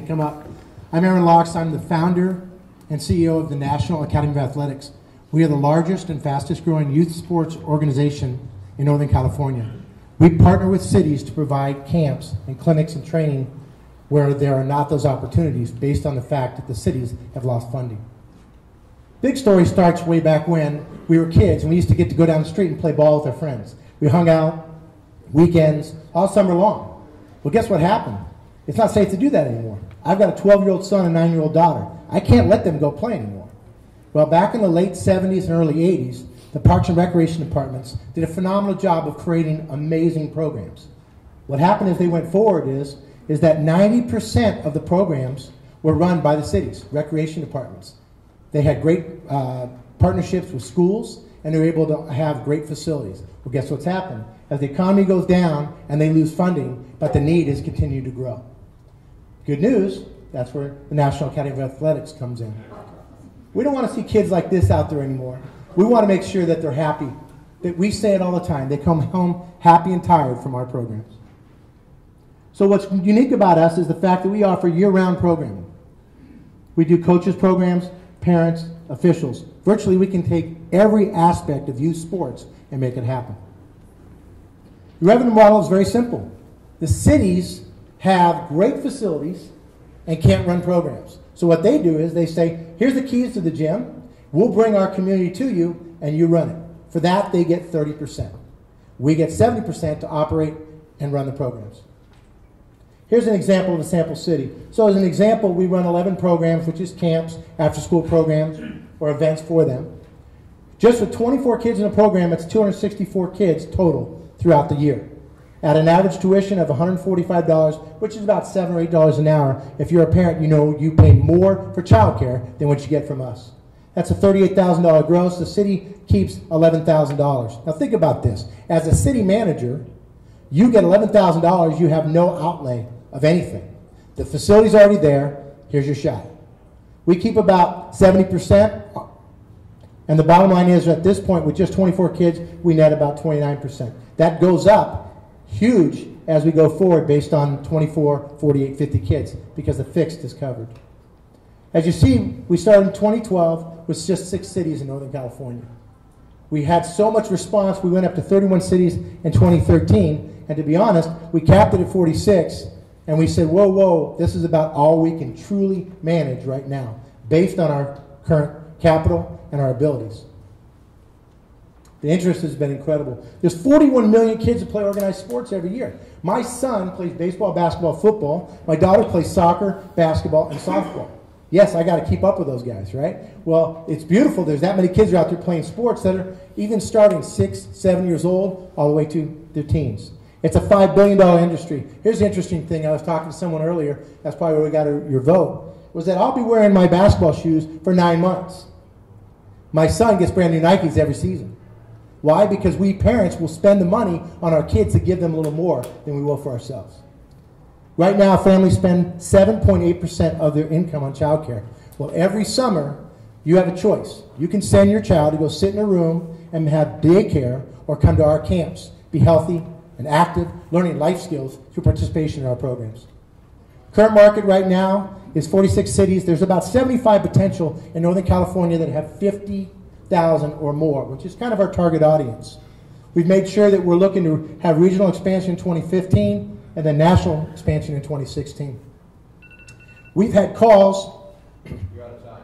can come up. I'm Aaron Locks. I'm the founder and CEO of the National Academy of Athletics. We are the largest and fastest growing youth sports organization in Northern California. We partner with cities to provide camps and clinics and training where there are not those opportunities based on the fact that the cities have lost funding. Big story starts way back when we were kids and we used to get to go down the street and play ball with our friends. We hung out weekends all summer long. Well, guess what happened? It's not safe to do that anymore. I've got a 12-year-old son and a 9-year-old daughter. I can't let them go play anymore. Well, back in the late 70s and early 80s, the Parks and Recreation departments did a phenomenal job of creating amazing programs. What happened as they went forward is that 90% of the programs were run by the cities, recreation departments. They had great partnerships with schools, and they were able to have great facilities. Well, guess what's happened? As the economy goes down and they lose funding, but the need has continued to grow. Good news, that's where the National Academy of Athletics comes in. We don't want to see kids like this out there anymore. We want to make sure that they're happy. That we say it all the time. They come home happy and tired from our programs. So what's unique about us is the fact that we offer year-round programming. We do coaches programs, parents, officials. Virtually, we can take every aspect of youth sports and make it happen. The revenue model is very simple. The cities have great facilities and can't run programs. So what they do is they say, here's the keys to the gym. We'll bring our community to you, and you run it. For that, they get 30%. We get 70% to operate and run the programs. Here's an example of a sample city. So as an example, we run 11 programs, which is camps, after-school programs, or events for them. Just with 24 kids in a program, it's 264 kids total throughout the year. At an average tuition of $145, which is about $7 or $8 an hour. If you're a parent, you know you pay more for childcare than what you get from us. That's a $38,000 gross. The city keeps $11,000. Now think about this. As a city manager, you get $11,000. You have no outlay of anything. The facility's already there. Here's your shot. We keep about 70%. And the bottom line is, at this point, with just 24 kids, we net about 29%. That goes up huge as we go forward based on 24, 48, 50 kids because the fixed is covered. As you see, we started in 2012 with just 6 cities in Northern California. We had so much response, we went up to 31 cities in 2013, and to be honest, we capped it at 46, and we said, whoa, whoa, this is about all we can truly manage right now, based on our current capital and our abilities. The interest has been incredible. There's 41 million kids that play organized sports every year. My son plays baseball, basketball, football. My daughter plays soccer, basketball, and softball. Yes, I got to keep up with those guys, right? Well, it's beautiful. There's that many kids out there playing sports that are even starting 6, 7 years old all the way to their teens. It's a $5 billion industry. Here's the interesting thing. I was talking to someone earlier. That's probably where we got your vote. Was that I'll be wearing my basketball shoes for 9 months. My son gets brand new Nikes every season. Why? Because we parents will spend the money on our kids to give them a little more than we will for ourselves. Right now, families spend 7.8% of their income on childcare. Well, every summer, you have a choice. You can send your child to go sit in a room and have daycare or come to our camps, be healthy and active, learning life skills through participation in our programs. Current market right now is 46 cities. There's about 75 potential in Northern California that have 50,000 or more, which is kind of our target audience. We've made sure that we're looking to have regional expansion in 2015 and then national expansion in 2016. We've had calls. You're out of time.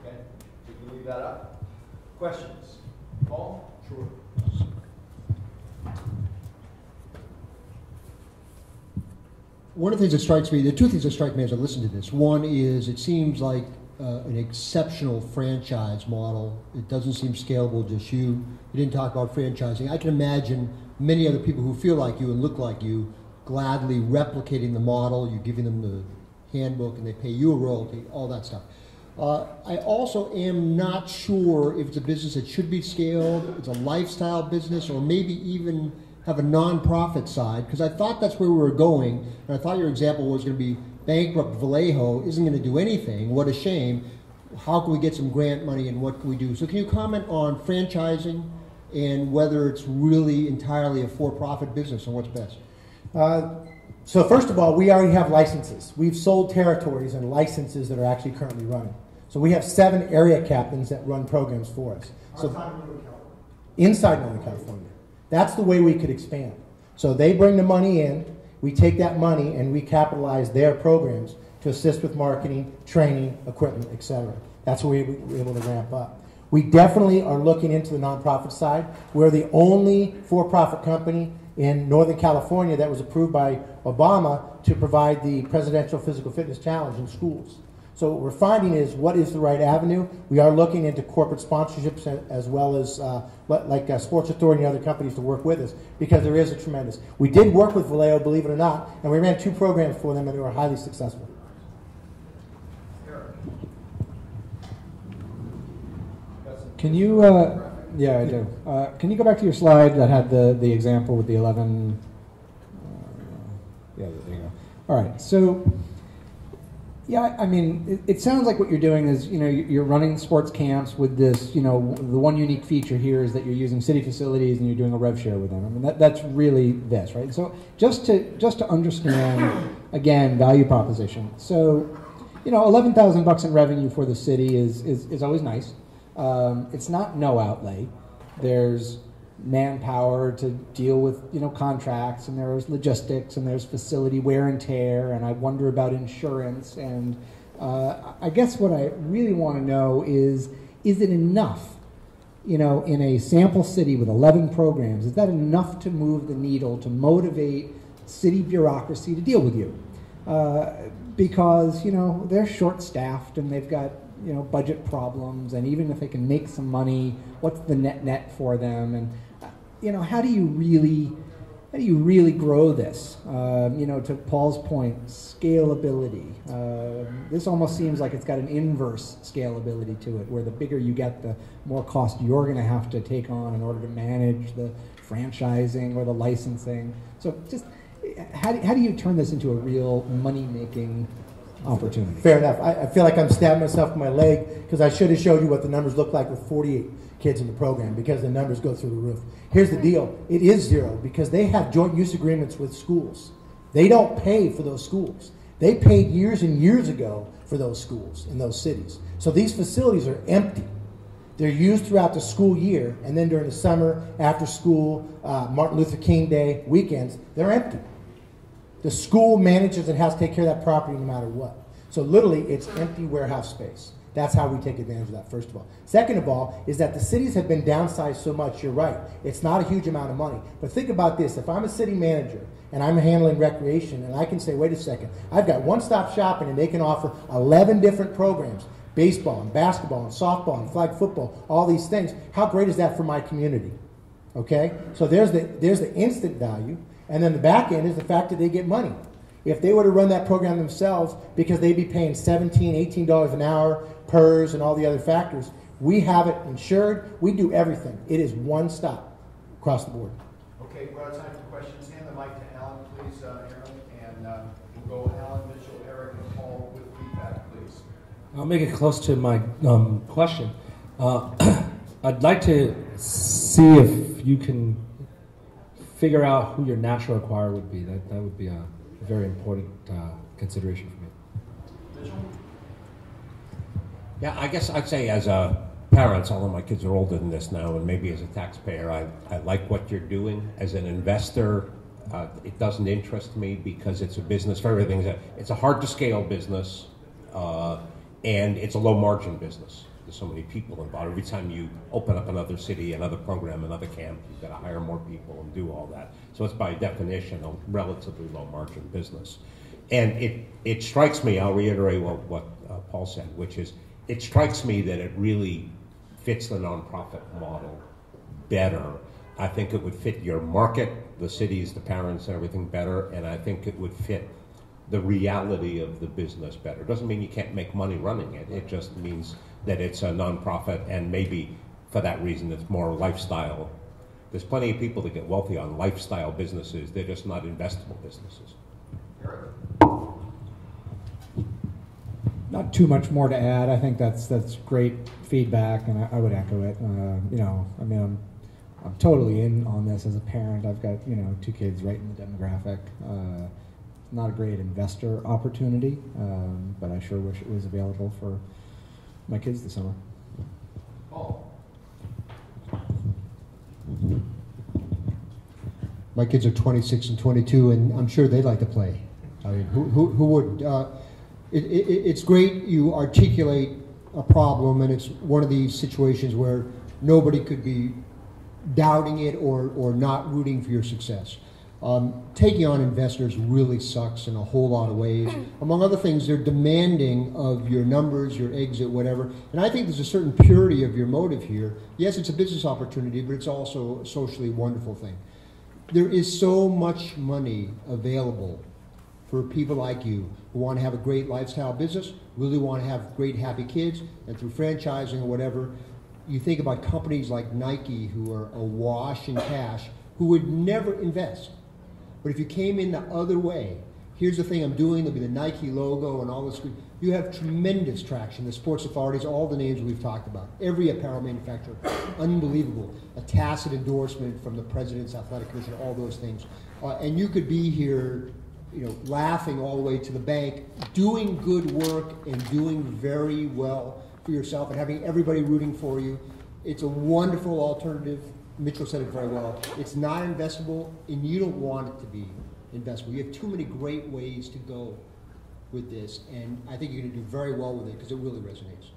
Okay. We can leave that up. Questions? Paul? Sure. One of the things that strikes me, the two things that strike me as I listen to this, one is it seems like an exceptional franchise model. It doesn't seem scalable, just you. You didn't talk about franchising. I can imagine many other people who feel like you and look like you gladly replicating the model. You're giving them the handbook and they pay you a royalty, all that stuff. I also am not sure if it's a business that should be scaled, it's a lifestyle business, or maybe even have a non-profit side, because I thought that's where we were going, and I thought your example was going to be bankrupt Vallejo isn't going to do anything. What a shame. How can we get some grant money and what can we do? So can you comment on franchising and whether it's really entirely a for-profit business and what's best? So first of all, we already have licenses. We've sold territories and licenses that are actually currently running. So we have 7 area captains that run programs for us. So inside Northern California. That's the way we could expand. So they bring the money in, we take that money and we capitalize their programs to assist with marketing, training, equipment, etc. That's where we're able to ramp up. We definitely are looking into the nonprofit side. We're the only for-profit company in Northern California that was approved by Obama to provide the Presidential Physical Fitness Challenge in schools. So what we're finding is what is the right avenue. We are looking into corporate sponsorships as well as like Sports Authority and other companies to work with us because there is a tremendous. We did work with Vallejo, believe it or not, and we ran 2 programs for them and they were highly successful. Can you, yeah, I do. Can you go back to your slide that had the example with the 11? Yeah, there you go. All right, so, yeah, I mean, it sounds like what you're doing is, you know, you're running sports camps with this, you know, the one unique feature here is that you're using city facilities and you're doing a rev share with them. I mean, that's really this, right? So just to understand, again, value proposition. So, you know, $11,000 in revenue for the city is always nice. It's not no outlay. There's manpower to deal with, you know, contracts, and there's logistics, and there's facility wear and tear, and I wonder about insurance. And I guess what I really want to know is it enough, you know, in a sample city with 11 programs, is that enough to move the needle to motivate city bureaucracy to deal with you? Because, you know, they're short-staffed and they've got, you know, budget problems, and even if they can make some money, what's the net for them? And you know, how do you really grow this? You know, to Paul's point, scalability. This almost seems like it's got an inverse scalability to it, where the bigger you get, the more cost you're going to have to take on in order to manage the franchising or the licensing. So, just how do you turn this into a real money-making opportunity? Fair enough. I feel like I'm stabbing myself in my leg because I should have showed you what the numbers look like with 48 kids in the program because the numbers go through the roof. Here's the deal. It is 0 because they have joint use agreements with schools. They don't pay for those schools. They paid years and years ago for those schools in those cities. So these facilities are empty. They're used throughout the school year, and then during the summer, after school, Martin Luther King Day, weekends, they're empty. The school manages and has to take care of that property no matter what. So literally, it's empty warehouse space. That's how we take advantage of that, first of all. Second of all, is that the cities have been downsized so much, you're right. It's not a huge amount of money. But think about this. If I'm a city manager and I'm handling recreation, and I can say, wait a second, I've got one-stop shopping and they can offer 11 different programs, baseball and basketball and softball and flag football, all these things. How great is that for my community? Okay? So there's the instant value. And then the back end is the fact that they get money. If they were to run that program themselves, because they'd be paying $17, $18 an hour, PERS, and all the other factors, we have it insured. We do everything. It is one stop across the board. Okay, we're out of time for questions. Hand the mic to Alan, please, Aaron. And we'll go Alan, Mitchell, Eric, and Paul with feedback, please. I'll make it close to my question. I'd like to see if you can figure out who your natural acquirer would be. That would be a very important consideration for me. Yeah, I guess I'd say as a parent, although my kids are older than this now, and maybe as a taxpayer, I like what you're doing. As an investor, it doesn't interest me because it's a business for everything. It's a hard to scale business, and it's a low margin business. There's so many people involved. Every time you open up another city, another program, another camp, you've got to hire more people and do all that. So it's by definition a relatively low margin business. And it strikes me, I'll reiterate what Paul said, which is it strikes me that it really fits the nonprofit model better. I think it would fit your market, the cities, the parents, and everything better, and I think it would fit the reality of the business better. It doesn't mean you can't make money running it. It just means that it's a nonprofit, and maybe for that reason it's more lifestyle. There's plenty of people that get wealthy on lifestyle businesses. They're just not investable businesses. Not too much more to add. I think that's great feedback, and I would echo it. You know, I mean, I'm totally in on this as a parent. I've got 2 kids right in the demographic. not a great investor opportunity, but I sure wish it was available for my kids this summer. Paul? My kids are 26 and 22, and I'm sure they'd like to play. I mean, who would? It's great you articulate a problem, and it's one of these situations where nobody could be doubting it or not rooting for your success. Taking on investors really sucks in a whole lot of ways. Among other things, they're demanding of your numbers, your exit, whatever. And I think there's a certain purity of your motive here. Yes, it's a business opportunity, but it's also a socially wonderful thing. There is so much money available for people like you who want to have a great lifestyle business, really want to have great, happy kids, and through franchising or whatever, you think about companies like Nike who are awash in cash, who would never invest. But if you came in the other way, here's the thing I'm doing, there'll be the Nike logo and all this. You have tremendous traction. The sports authorities, all the names we've talked about, every apparel manufacturer, unbelievable. A tacit endorsement from the president's athletic commission, all those things. And you could be here, laughing all the way to the bank, doing good work and doing very well for yourself and having everybody rooting for you. It's a wonderful alternative. Mitchell said it very well. It's not investable, and you don't want it to be investable. You have too many great ways to go with this, and I think you're going to do very well with it because it really resonates.